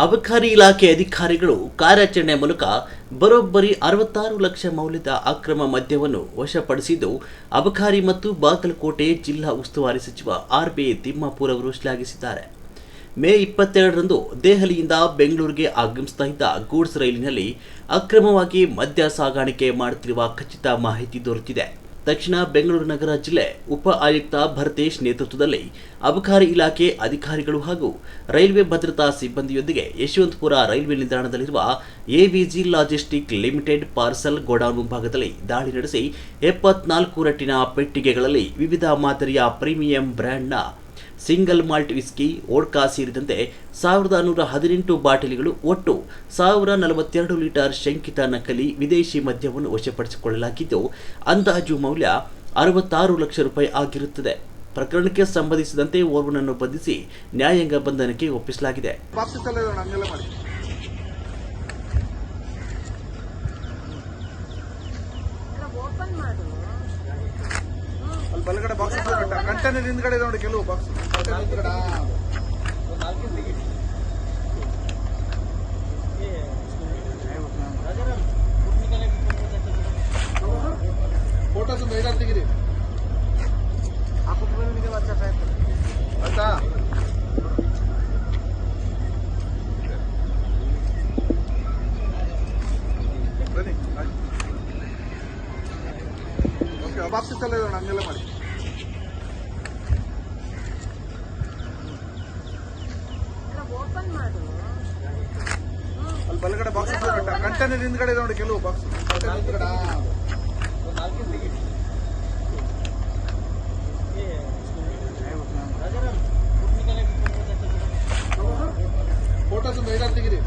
ಅಬಕಾರಿ ಇಲಾಖೆ ಅಧಿಕಾರಿಗಳು ಕಾರ್ಯಾಚರಣೆ ಮೂಲಕ ಬರೋಬ್ಬರಿ 66 ಲಕ್ಷ ಮೌಲ್ಯದ ಅಕ್ರಮ ಮದ್ಯವನ್ನು ವಶಪಡಿಸಿದ್ದು, ಅಬಕಾರಿ ಮತ್ತು ಬಾಗಲಕೋಟೆ ಜಿಲ್ಲಾ ಉಸ್ತುವಾರಿ ಸಚಿವ ಆರ್.ಬಿ. ತಿಮ್ಮಾಪುರ್ ಅವರು ಶ್ಲಾಘಿಸಿದ್ದಾರೆ. ಮೇ 22ರಂದು ದೆಹಲಿಯಿಂದ ಬೆಂಗಳೂರಿಗೆ ಆಗಮಿಸ್ತಾ ಇದ್ದ ಗೂಡ್ಸ್ ರೈಲಿನಲ್ಲಿ ಅಕ್ರಮವಾಗಿ ಮದ್ಯ ಸಾಗಾಣಿಕೆ ಮಾಡುತ್ತಿರುವ ಖಚಿತ ಮಾಹಿತಿ ದೊರೆತಿದೆ. ತಕ್ಷಣ ಬೆಂಗಳೂರು ನಗರ ಜಿಲ್ಲೆ ಉಪ ಆಯುಕ್ತ ಭರತೇಶ್ ನೇತೃತ್ವದಲ್ಲಿ ಅಬಕಾರಿ ಇಲಾಖೆ ಅಧಿಕಾರಿಗಳು ಹಾಗೂ ರೈಲ್ವೆ ಭದ್ರತಾ ಸಿಬ್ಬಂದಿಯೊಂದಿಗೆ ಯಶವಂತಪುರ ರೈಲ್ವೆ ನಿಲ್ದಾಣದಲ್ಲಿರುವ AVG logistic limited parcel godown ಮುಂಭಾಗದಲ್ಲಿ ದಾಳಿ ನಡೆಸಿ 74 ರಟ್ಟಿನ ಪೆಟ್ಟಿಗೆಗಳಲ್ಲಿ ವಿವಿಧ ಮಾದರಿಯ ಪ್ರೀಮಿಯಂ ಬ್ರ್ಯಾಂಡ್ನ ಸಿಂಗಲ್ ಮಾಲ್ಟ್ ವಿಸ್ಕಿ, ವೋಡ್ಕಾ ಸೇರಿದಂತೆ 1118 ಬಾಟಲಿಗಳು, ಒಟ್ಟು 1042 ಲೀಟರ್ ಶಂಕಿತ ನಕಲಿ ವಿದೇಶಿ ಮದ್ಯವನ್ನು ವಶಪಡಿಸಿಕೊಳ್ಳಲಾಗಿದ್ದು, ಅಂದಾಜು ಮೌಲ್ಯ 66 ಲಕ್ಷ ರೂಪಾಯಿ ಆಗಿರುತ್ತದೆ. ಪ್ರಕರಣಕ್ಕೆ ಸಂಬಂಧಿಸಿದಂತೆ ಓರ್ವನನ್ನು ಬಂಧಿಸಿ ನ್ಯಾಯಾಂಗ ಬಂಧನಕ್ಕೆ ಒಪ್ಪಿಸಲಾಗಿದೆ. ಬಲಗಡೆ ಬಾಕ್ಸ್ ಕಂಟೈನರ್ ಹಿಂದ್ಗಡೆ ನೋಡಿ, ಕೆಲವು ಬಾಕ್ಸ್ ಫೋಟೋಸ್ ಒಂದು 5 ತೆಗಿರಿ. ಆಯ್ತಾ? ಬನ್ನಿ. ಓಕೆ, ಬಾಕ್ಸ್ ಎಲ್ಲ ಇರೋಣ, ಹಂಗೆಲ್ಲ ಮಾಡಿ. ಅಲ್ಲಿ ಬಲಗಡೆ ಬಾಕ್ಸ್ ಕಂಟೈನರ್ ಹಿಂದ್ಗಡೆ ನೋಡಿ, ಕೆಲವು ಬಾಕ್ಸ್ ಫೋಟೋಸ್ ಒಂದು 5 ತೆಗಿರಿ.